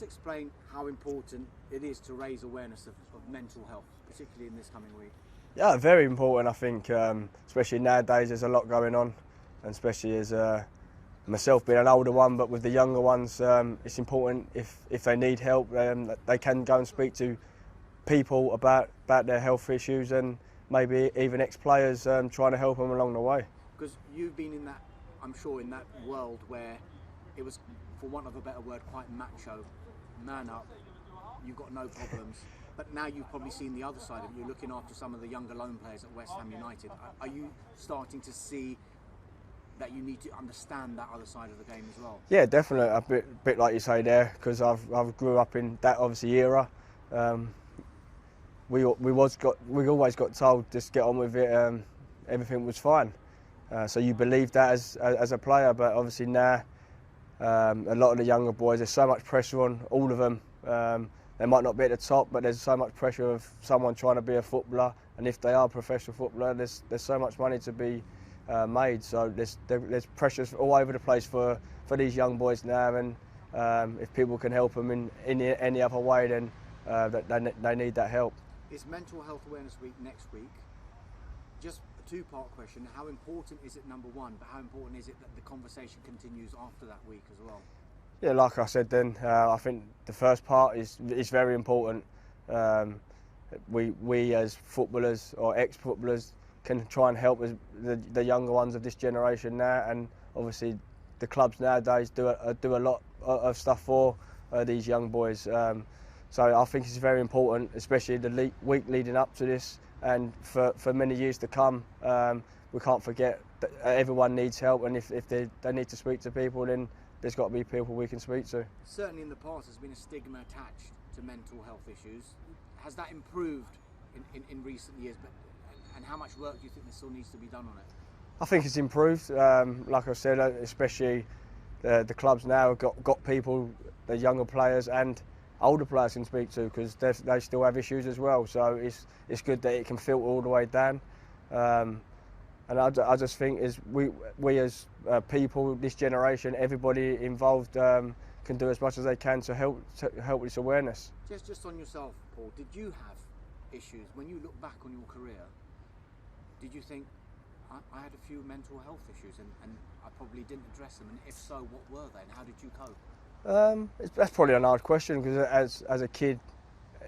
just explain how important it is to raise awareness of mental health, particularly in this coming week? Yeah, very important. I think, especially nowadays, there's a lot going on, and especially as myself being an older one, but with the younger ones, it's important if they need help, that they can go and speak to people about their health issues, and maybe even ex-players trying to help them along the way. Because you've been in that, I'm sure, in that world where it was, for want of a better word, quite macho, man up, you've got no problems. But now you've probably seen the other side of it. You're looking after some of the younger loan players at West Ham United. Are you starting to see that you need to understand that other side of the game as well? Yeah, definitely. A bit like you say there, because I've grew up in that obviously era. We always got told just get on with it. Everything was fine. So you believe that as a player, but obviously now a lot of the younger boys, there's so much pressure on all of them. They might not be at the top, but there's so much pressure of someone trying to be a footballer, and if they are a professional footballer, there's so much money to be made. So there's pressures all over the place for these young boys now, and if people can help them in any other way, then they need that help. It's Mental Health Awareness Week next week. Just a two-part question. How important is it, number one, but how important is it that the conversation continues after that week as well? Yeah, like I said then, I think the first part is very important. We as footballers or ex-footballers can try and help the younger ones of this generation now, and obviously the clubs nowadays do a lot of stuff for these young boys. So I think it's very important, especially the week leading up to this, and for many years to come. We can't forget that everyone needs help, and if they need to speak to people, then there's got to be people we can speak to. Certainly in the past there's been a stigma attached to mental health issues. Has that improved in recent years? And how much work do you think there still needs to be done on it? I think it's improved. Like I said, especially the clubs now have got people, the younger players and older players can speak to, because they still have issues as well. So it's good that it can filter all the way down. And I just think we as people, this generation, everybody involved can do as much as they can to help this awareness. Just on yourself, Paul, did you have issues when you look back on your career? Did you think I had a few mental health issues and I probably didn't address them? And if so, what were they and how did you cope? That's probably an hard question, because as a kid,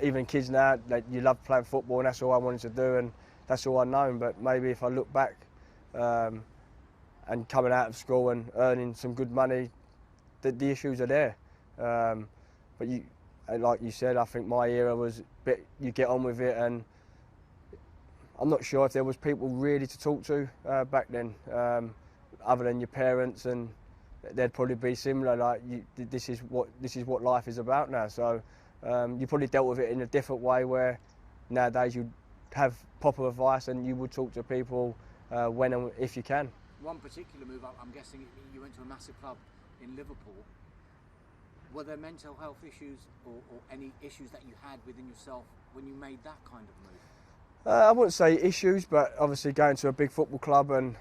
even kids now, you love playing football, and that's all I wanted to do, and that's all I know. But maybe if I look back and coming out of school and earning some good money, the issues are there. But like you said, I think my era was a bit, you get on with it, and I'm not sure if there was people really to talk to back then, other than your parents, and they'd probably be similar. Like this is what life is about now. So you probably dealt with it in a different way, where nowadays you have proper advice and you would talk to people when and if you can. One particular move, I'm guessing you went to a massive club in Liverpool. Were there mental health issues or any issues that you had within yourself when you made that kind of move? I wouldn't say issues, but obviously going to a big football club, and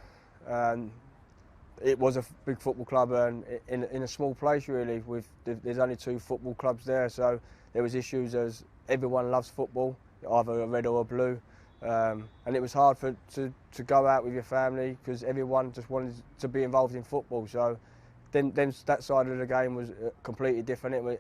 it was a big football club, and in a small place really. There's only 2 football clubs there, so there was issues as everyone loves football, either a red or a blue, and it was hard to go out with your family because everyone just wanted to be involved in football. So then that side of the game was completely different, and